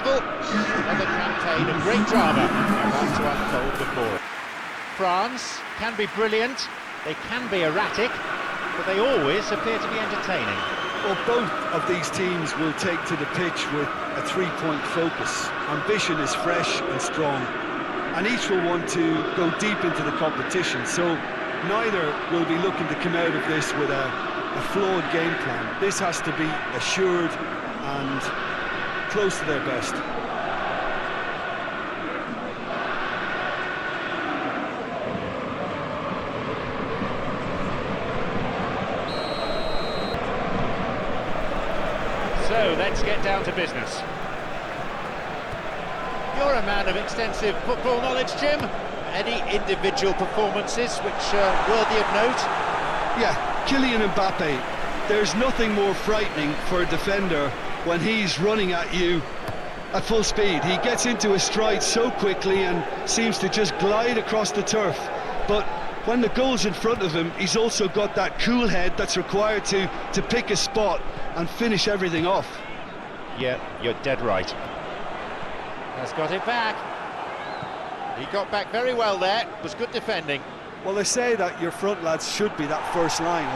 level. Another campaign of great drama about to unfold before it. France can be brilliant, they can be erratic, but they always appear to be entertaining. Well, both of these teams will take to the pitch with a three-point focus. Ambition is fresh and strong, and each will want to go deep into the competition, so neither will be looking to come out of this with a flawed game plan. This has to be assured and close to their best. So let's get down to business. You're a man of extensive football knowledge, Jim. Any individual performances which are worthy of note? Yeah, Kylian Mbappe. There's nothing more frightening for a defender when he's running at you at full speed. He gets into his stride so quickly and seems to just glide across the turf. But when the goal's in front of him, he's also got that cool head that's required to pick a spot and finish everything off. Yeah, you're dead right. Has got it back. He got back very well there. It was good defending. Well, they say that your front lads should be that first line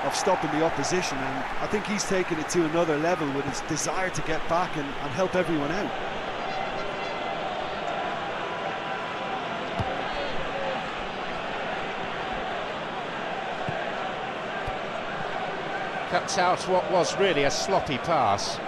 of stopping the opposition, and I think he's taken it to another level with his desire to get back and help everyone out. Cuts out what was really a sloppy pass.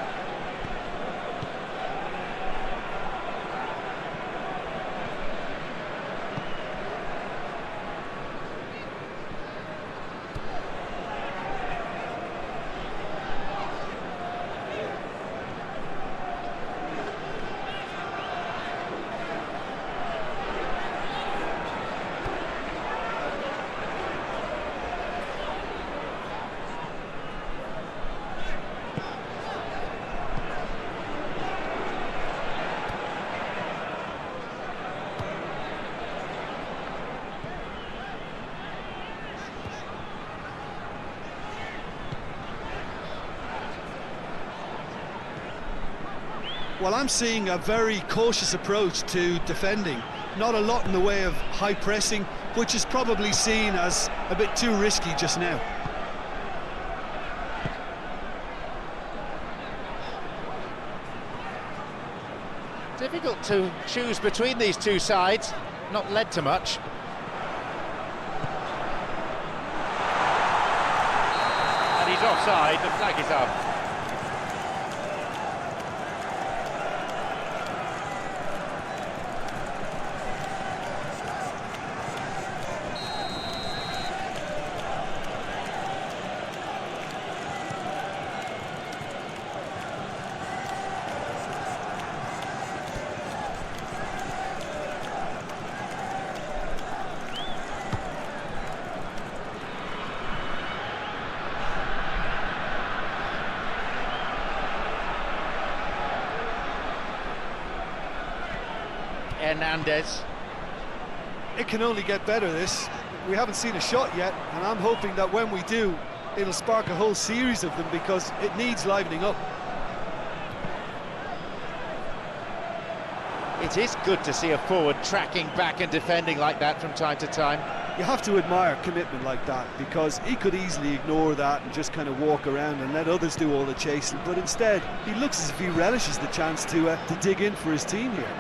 Well, I'm seeing a very cautious approach to defending. Not a lot in the way of high pressing, which is probably seen as a bit too risky just now. Difficult to choose between these two sides, not led to much. And he's offside, the flag is up. Hernandez. It can only get better, this. We haven't seen a shot yet, and I'm hoping that when we do, it'll spark a whole series of them, because it needs livening up. It is good to see a forward tracking back and defending like that from time to time. You have to admire commitment like that, because he could easily ignore that and just kind of walk around and let others do all the chasing, but instead he looks as if he relishes the chance to dig in for his team here.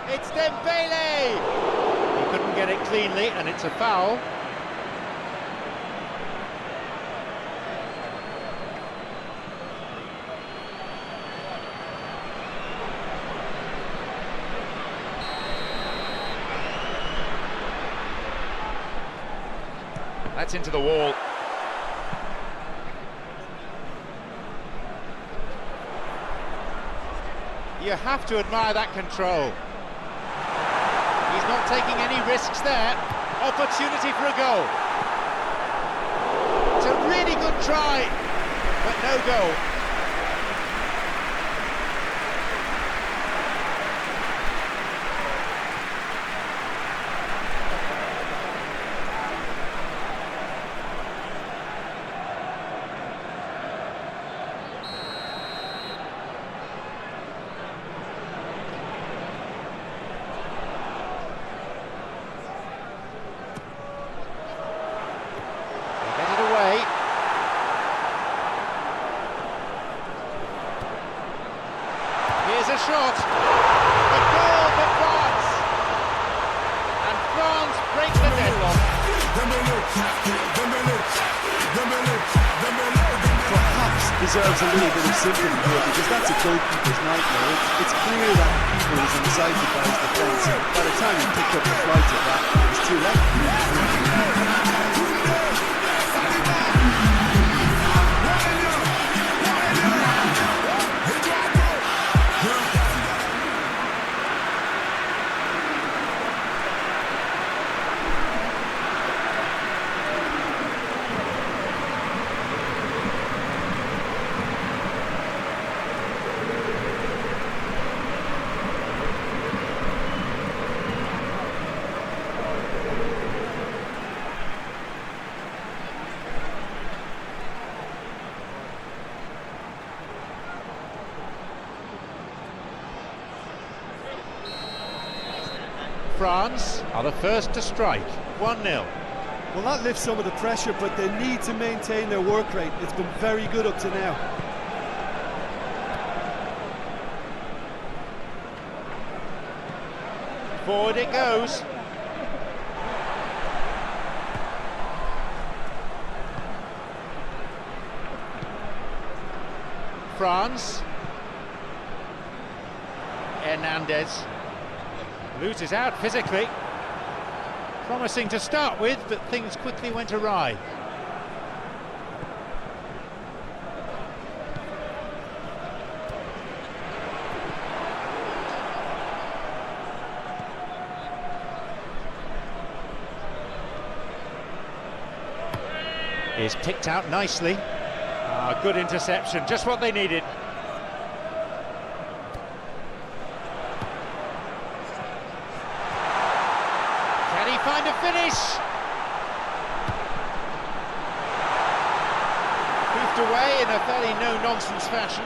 It's Dembele! He couldn't get it cleanly, and it's a foul. That's into the wall. You have to admire that control. He's not taking any risks there. Opportunity for a goal. It's a really good try, but no goal. Perhaps deserves a little bit of sympathy here, because that's a goalkeeper's nightmare. It's clear that the keeper was incited by his defence, and by the time he picked up the flight of that, it was too late. France are the first to strike, 1-0. Well, that lifts some of the pressure, but they need to maintain their work rate. It's been very good up to now. Forward it goes. France. Hernandez loses out physically. Promising to start with, but things quickly went awry. Is picked out nicely. Good interception, just what they needed. Can he find a finish? Moved away in a fairly no-nonsense fashion.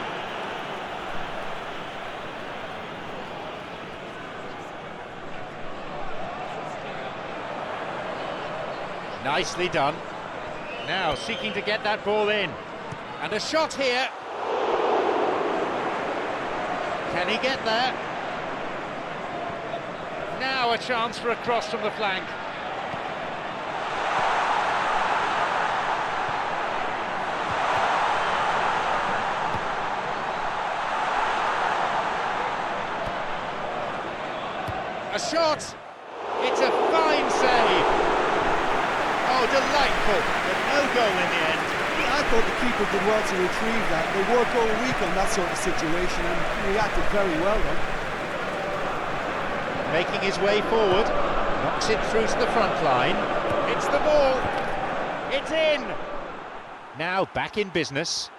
Nicely done. Now seeking to get that ball in. And a shot here. Can he get there? Now a chance for a cross from the flank. A shot. It's a fine save. Oh, delightful, but no goal in the end. I thought the keeper did well to retrieve that. They work all week on that sort of situation and reacted very well then. Making his way forward, knocks it through to the front line. It's the ball. It's in. Now back in business.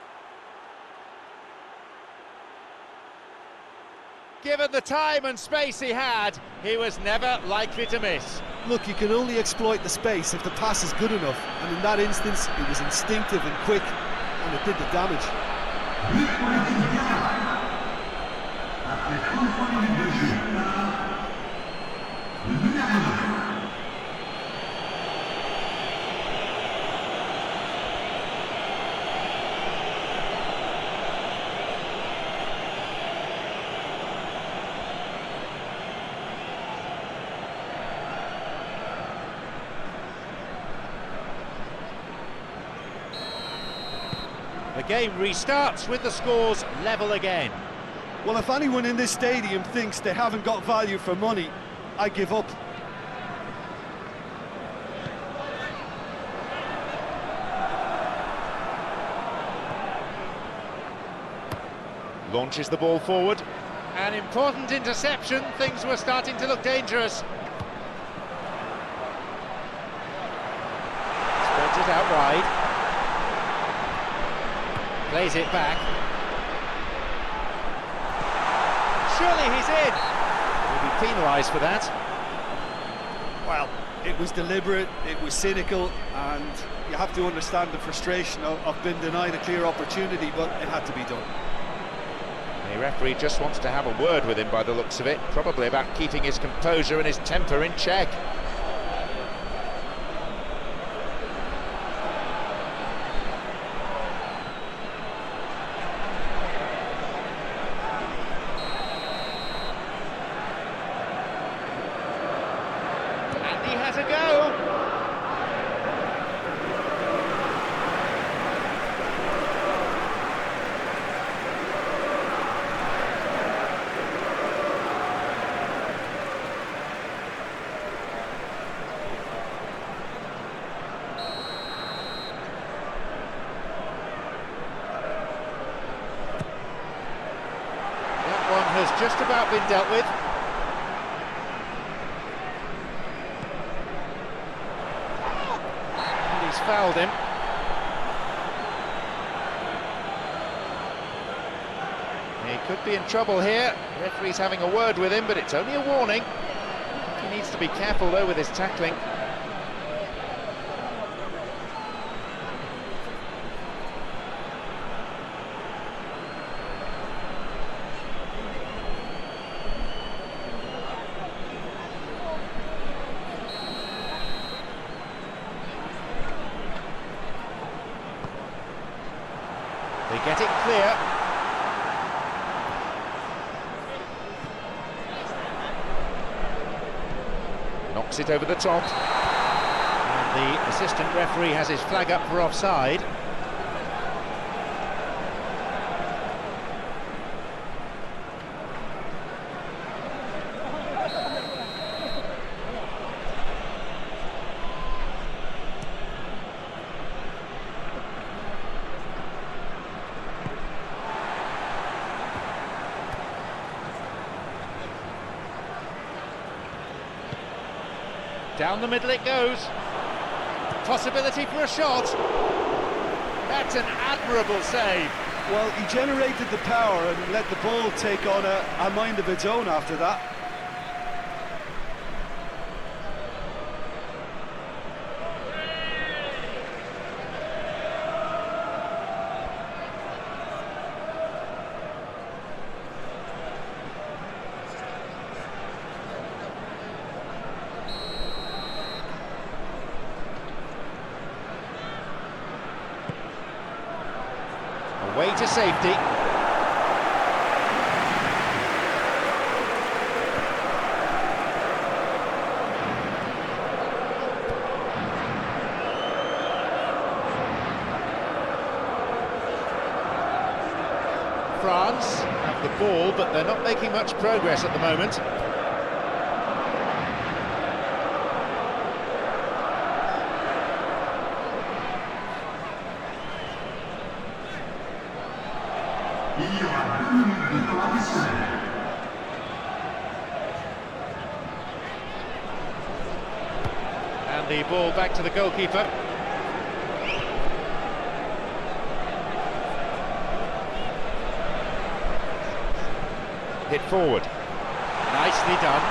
Given the time and space he had, he was never likely to miss. Look, you can only exploit the space if the pass is good enough, and in that instance it was instinctive and quick, and it did the damage. The game restarts with the scores level again. Well, if anyone in this stadium thinks they haven't got value for money, I give up. Launches the ball forward. An important interception. Things were starting to look dangerous. Spreads it out wide. Plays it back. Surely he's in. He'll be penalised for that. Well, it was deliberate, it was cynical, and you have to understand the frustration of being denied a clear opportunity, but it had to be done. The referee just wants to have a word with him by the looks of it, probably about keeping his composure and his temper in check. And he has a go. has just about been dealt with. And he's fouled him. He could be in trouble here. The referee's having a word with him, but it's only a warning. He needs to be careful though with his tackling. They get it clear. Knocks it over the top. And the assistant referee has his flag up for offside. Down the middle it goes. Possibility for a shot. That's an admirable save. Well, he generated the power and let the ball take on a mind of its own after that. Away to safety. France have the ball, but they're not making much progress at the moment. And the ball back to the goalkeeper. Hit forward. Nicely done.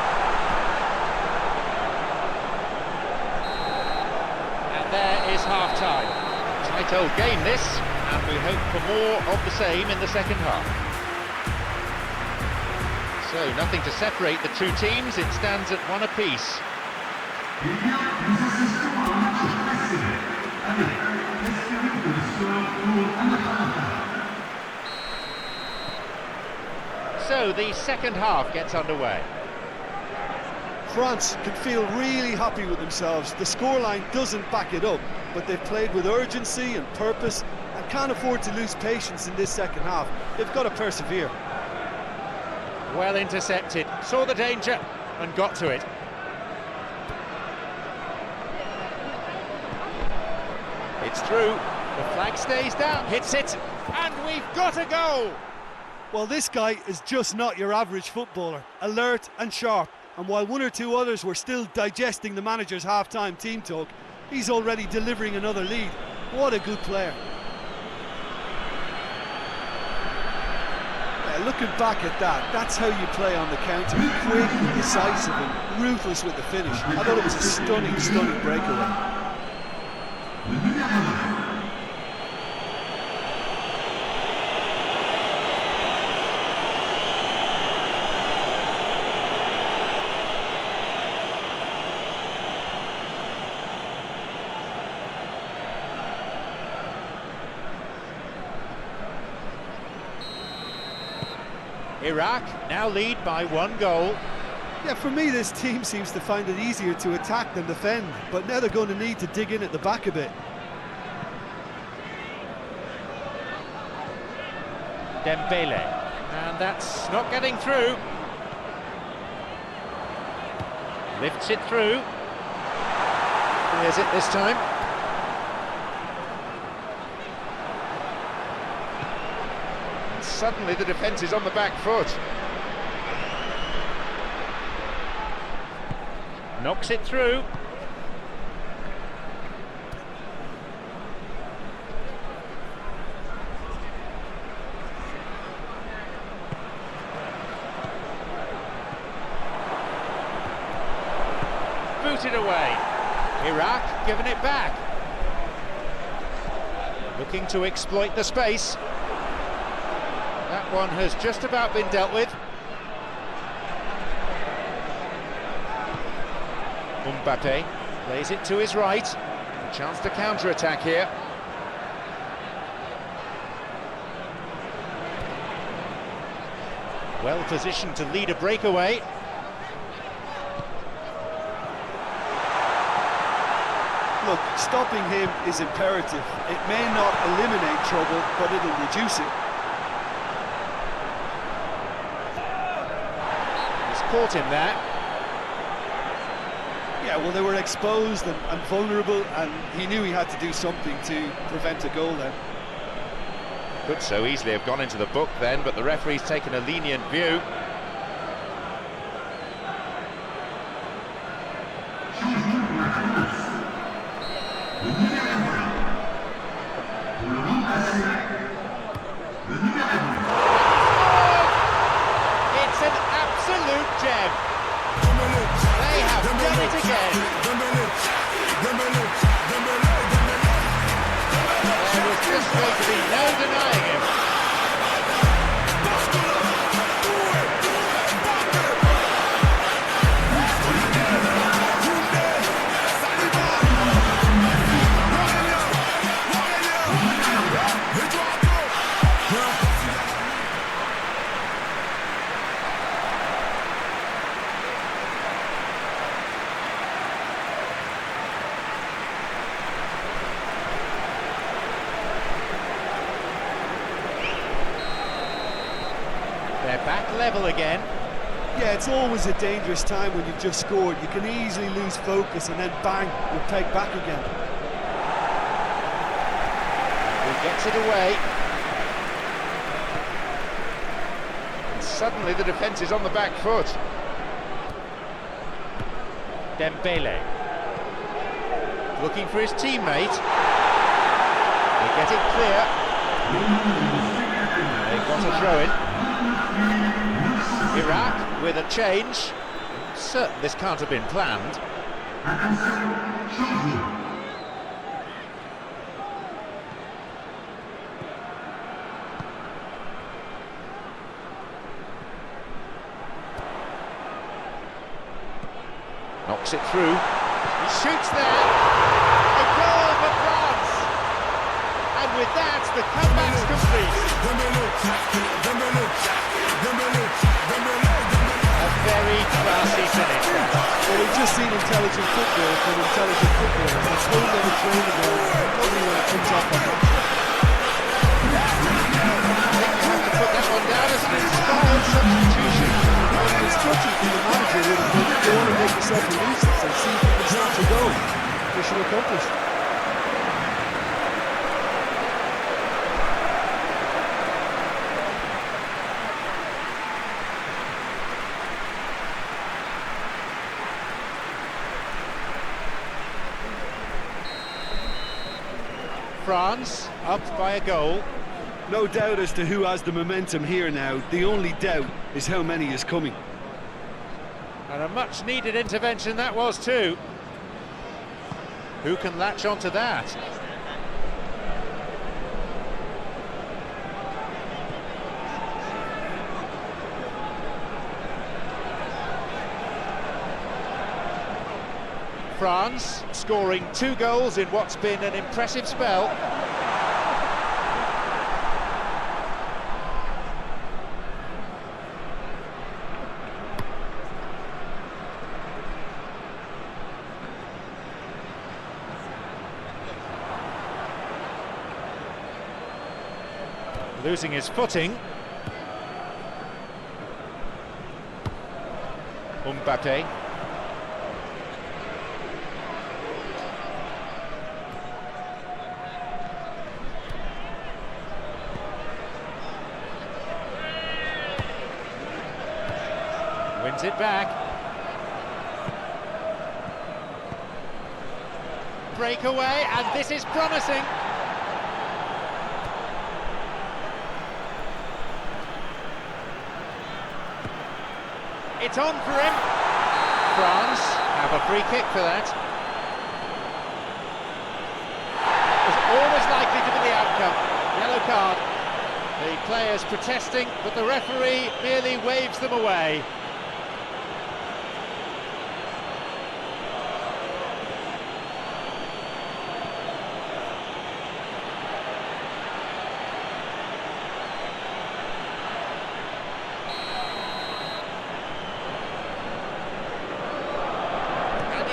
And there is half-time. Tight old game this, and we hope for more of the same in the second half. So nothing to separate the two teams, it stands at one apiece. So the second half gets underway. France can feel really happy with themselves. The scoreline doesn't back it up, but they've played with urgency and purpose and can't afford to lose patience in this second half. They've got to persevere. Well intercepted, saw the danger and got to it. It's through, the flag stays down, hits it, and we've got a goal! Well, this guy is just not your average footballer, alert and sharp, and while one or two others were still digesting the manager's half-time team talk, he's already delivering another lead. What a good player. Looking back at that, that's how you play on the counter. Quick, decisive and ruthless with the finish. I thought it was a stunning breakaway. Iraq now lead by 1 goal. Yeah, for me this team seems to find it easier to attack than defend, but now they're going to need to dig in at the back a bit. Dembele, and that's not getting through. Lifts it through. There's it this time. And suddenly the defence is on the back foot. Knocks it through. Booted away. Iraq giving it back. Looking to exploit the space. That one has just about been dealt with. Mbappe plays it to his right. A chance to counter-attack here. Well positioned to lead a breakaway. Look, stopping him is imperative. It may not eliminate trouble, but it'll reduce it. He's caught him there. Yeah, well, they were exposed and vulnerable, and he knew he had to do something to prevent a goal then. Could so easily have gone into the book then, but the referee's taken a lenient view. It's an absolute gem. They have done it again. There was just going to be no denying him. They're back level again. Yeah, it's always a dangerous time when you've just scored. You can easily lose focus and then bang, you're pegged back again. He gets it away. And suddenly the defence is on the back foot. Dembele. Looking for his teammate. They get it clear. They've got a throw-in. Iraq with a change. Certain this can't have been planned. Knocks it through. He shoots there. A goal for France. And with that, the comeback's complete. A very classy finish. Well, we've just seen intelligent football from intelligent footballers. It's honed on the training ground. Lovely when it comes off the match. You have to put that one down as an inspired substitution. Well, the instruction from the manager would have been, go on and make yourself a nuisance and see if you can snatch a goal. Mission accomplished. France up by a goal. No doubt as to who has the momentum here now. The only doubt is how many is coming. And a much needed intervention that was too. Who can latch onto that? France scoring 2 goals in what's been an impressive spell. Losing his footing. Mbappe. Wins it back. breakaway, and this is promising. It's on for him. France have a free kick for that. It was always likely to be the outcome. Yellow card. The players protesting, but the referee merely waves them away.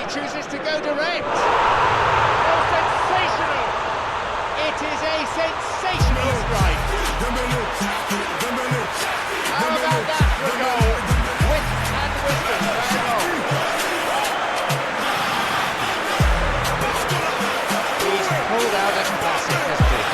Chooses to go direct. Oh, sensational! It is a sensational strike. How about that for a goal? Wit and wisdom playing on. He's pulled out a classic, hasn't he?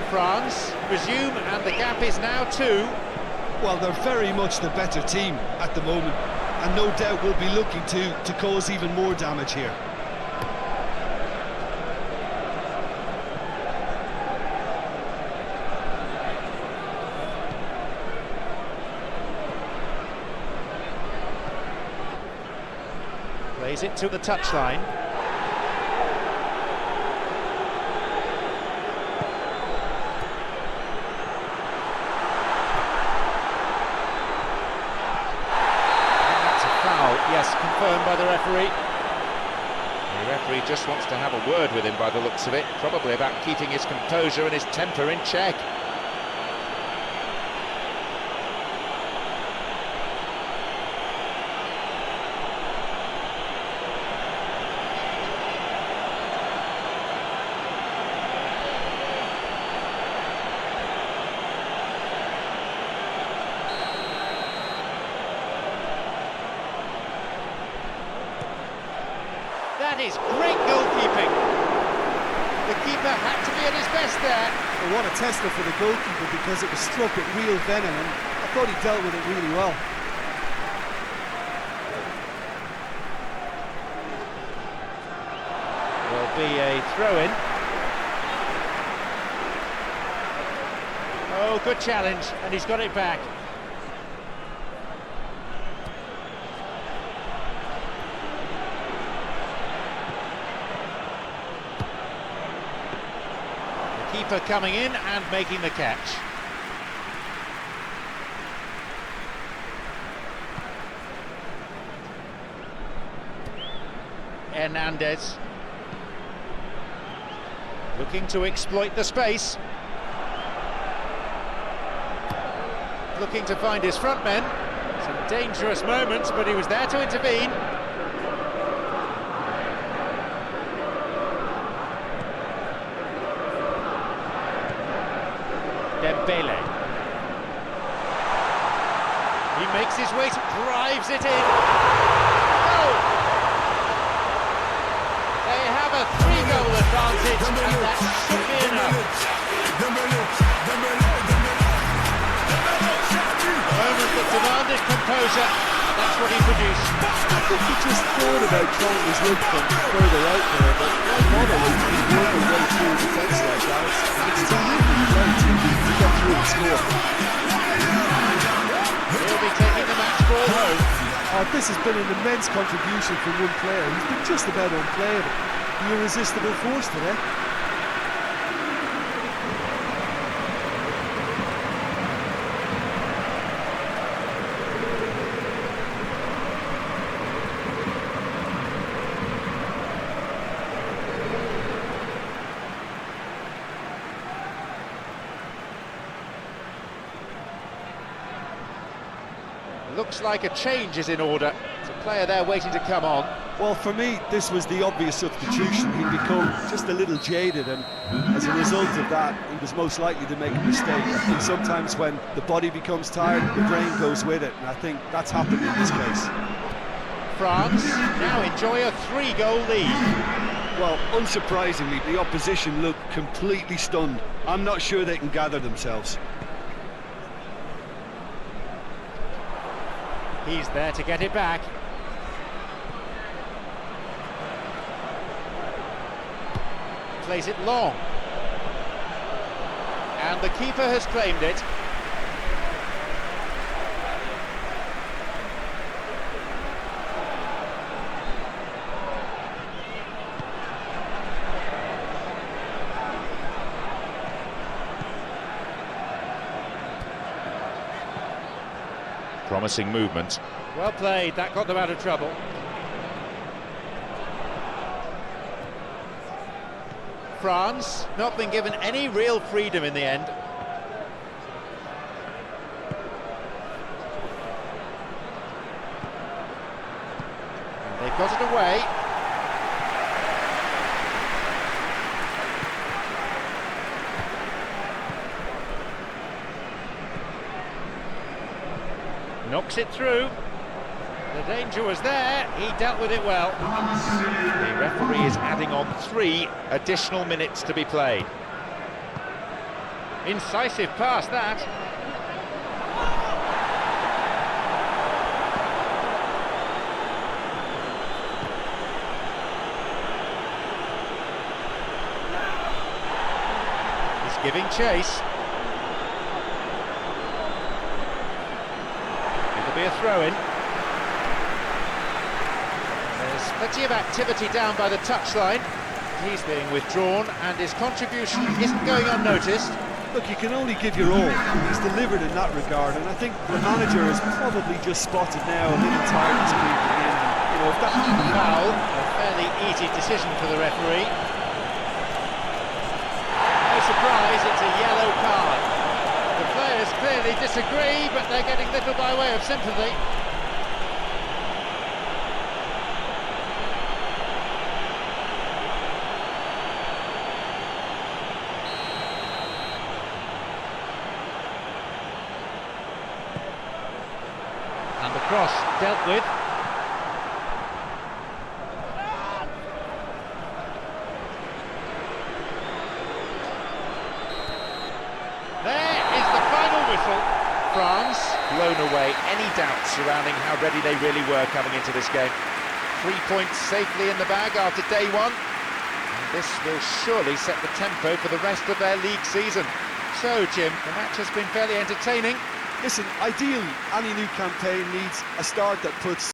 France resume, and the gap is now 2. Well, they're very much the better team at the moment, and no doubt will be looking to cause even more damage here. Plays it to the touchline. Yes, confirmed by the referee. The referee just wants to have a word with him by the looks of it, probably about keeping his composure and his temper in check. That is great goalkeeping. The keeper had to be at his best there. Well, what a tester for the goalkeeper, because it was struck at real venom, and I thought he dealt with it really well. Will be a throw-in. Oh, good challenge, and he's got it back. Keeper coming in and making the catch. Hernandez looking to exploit the space, looking to find his front men. Some dangerous moments, but he was there to intervene. Dembele. He makes his way, drives it in. Oh! They have a 3-goal advantage, and that should be enough. A moment that demanded composure, that's what he produced. I think he just thought about trying his look from further out there, but why bother when you can work your way through a defence like that? It's terrific play to get through and score. He'll be taking the match ball home. Oh, this has been an immense contribution from one player. He's been just about unplayable. The irresistible force today. Looks like a change is in order. There's a player there waiting to come on. Well, for me, this was the obvious substitution. He'd become just a little jaded, and as a result of that, he was most likely to make a mistake. I think sometimes when the body becomes tired, the brain goes with it, and I think that's happened in this case. France now enjoy a 3-goal lead. Well, unsurprisingly, the opposition look completely stunned. I'm not sure they can gather themselves. He's there to get it back. Plays it long. And the keeper has claimed it. Promising movement. Well played, that got them out of trouble. France not been given any real freedom in the end. And they've got it away. Knocks it through. The danger was there, he dealt with it well. The referee is adding on 3 additional minutes to be played. Incisive pass, that. He's giving chase. It'll be a throw-in. There's plenty of activity down by the touchline. He's being withdrawn and his contribution isn't going unnoticed. Look, you can only give your all. He's delivered in that regard, and I think the manager has probably just spotted now a little tiredness creeping in. You know, if that foul, a fairly easy decision for the referee. No surprise, it's a yellow card. The players clearly disagree, but they're getting little by way of sympathy. And the cross dealt with. There is the final whistle. France blown away any doubts surrounding how ready they really were coming into this game. 3 points safely in the bag after day 1. And this will surely set the tempo for the rest of their league season. So, Jim, the match has been fairly entertaining. Listen, ideally, any new campaign needs a start that puts